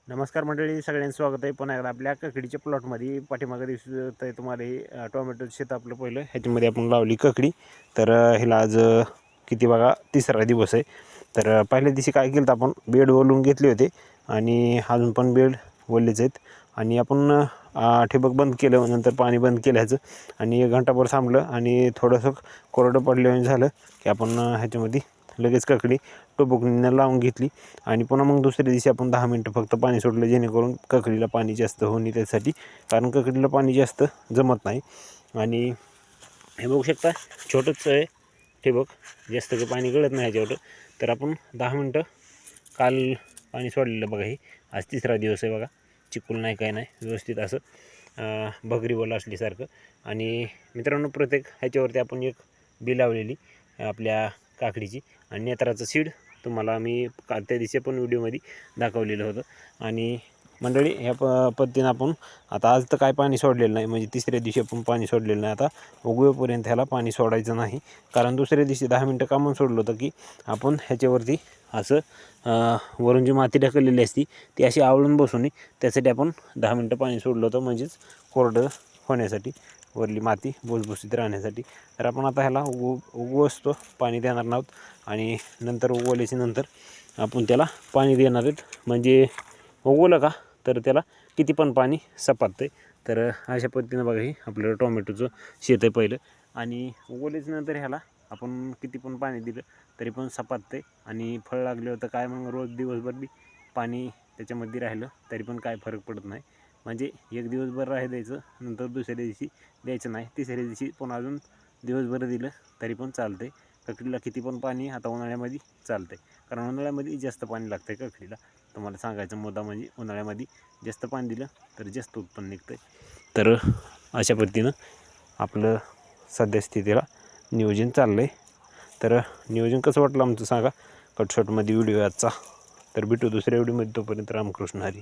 नमस्कार मंडळी, सगळ्यांचं स्वागत आहे पुन्हा एकदा आपल्या ककडीच्या प्लॉटमध्ये. पाठीमागे दिसत आहे तुम्हाला हे टोमॅटो शेत आपलं पहिलं, ह्याच्यामध्ये आपण लावली ककडी. तर ह्याला आज किती बघा, तिसरा दिवस आहे. तर पहिल्या दिवशी काय केलं तर आपण बेड ओलून घेतले होते आणि अजून पण बेड ओललेच आहेत. आणि आपण ठिबक बंद केलं, नंतर पाणी बंद केलं ह्याचं आणि 1 घंटाभर थांबलं आणि थोडंसं कोरडं पडल्याने झालं की आपण ह्याच्यामध्ये लगेच ककडी टोबकनीनं लावून घेतली. आणि पुन्हा मग दुसऱ्या दिवशी आपण 10 मिनटं फक्त पाणी सोडलं, जेणेकरून ककडीला पाणी जास्त होणे त्यासाठी, कारण ककडीला पाणी जास्त जमत नाही. आणि हे बघू शकता छोटंच आहे ठिबक, जास्त काही पाणी गळत नाही ह्याच्यावर. तर आपण 10 मिनटं काल पाणी सोडलेलं बघा. हे आज तिसरा दिवस आहे बघा, चिकूल नाही काय नाही, व्यवस्थित असं भगरी बोला असल्यासारखं. आणि मित्रांनो, प्रत्येक ह्याच्यावरती आपण एक बी लावलेली आपल्या काकडीची, आणि नेत्राचं सीड तुम्हाला मी त्या दिवशी पण व्हिडिओमध्ये दाखवलेलं होतं. आणि मंडळी, ह्या पद्धतीनं आपण आता आज तर काय पाणी सोडलेलं नाही, म्हणजे तिसऱ्या दिवशी आपण पाणी सोडलेलं नाही. आता उगवेपर्यंत ह्याला पाणी सोडायचं नाही, कारण दुसऱ्या दिवशी 10 मिनटं कामून सोडलं होतं की आपण ह्याच्यावरती असं वरून जी माती ढकललेली असती ती अशी आवळून बसू नये, त्यासाठी आपण 10 मिनटं पाणी सोडलं होतं, म्हणजेच कोरडं होण्यासाठी, वरली माती भुसभुशीत राहण्यासाठी. तर आपण आता ह्याला उगवसतो पाणी देणार नाहोत, आणि नंतर उगवल्याच्या नंतर आपण त्याला पाणी देणार आहेत. म्हणजे उगवलं का तर त्याला किती पण पाणी सपाटतं. तर अशा पद्धतीनं बघा, हे आपलं टोमॅटोचं शेत आहे पहिलं, आणि उगवल्याच्या नंतर ह्याला आपण किती पण पाणी दिलं तरी पण सपाटतं. आणि फळ लागले होतं काय, मग रोज दिवसभर बी पाणी त्याच्यामध्ये राहिलं तरी पण काय फरक पडत नाही. म्हणजे एक दिवसभर राही द्यायचं, नंतर दुसऱ्या दिवशी द्यायचं नाही, तिसऱ्या दिवशी पण अजून दिवसभर दिलं तरी पण चालतंय. ककडीला किती पण पाणी आता उन्हाळ्यामध्ये चालतंय, कारण उन्हाळ्यामध्ये जास्त पाणी लागतं आहे ककडीला. तुम्हाला सांगायचा मुद्दा म्हणजे उन्हाळ्यामध्ये जास्त पाणी दिलं तर जास्त उत्पन्न निघतं आहे. तर अशा पद्धतीनं आपलं सद्यस्थितीला नियोजन चाललं आहे. तर नियोजन कसं वाटलं आमचं सांगा कटशॉटमध्ये व्हिडिओ आजचा. तर भेटू दुसऱ्या व्हिडिओमध्ये, तोपर्यंत रामकृष्ण हरी.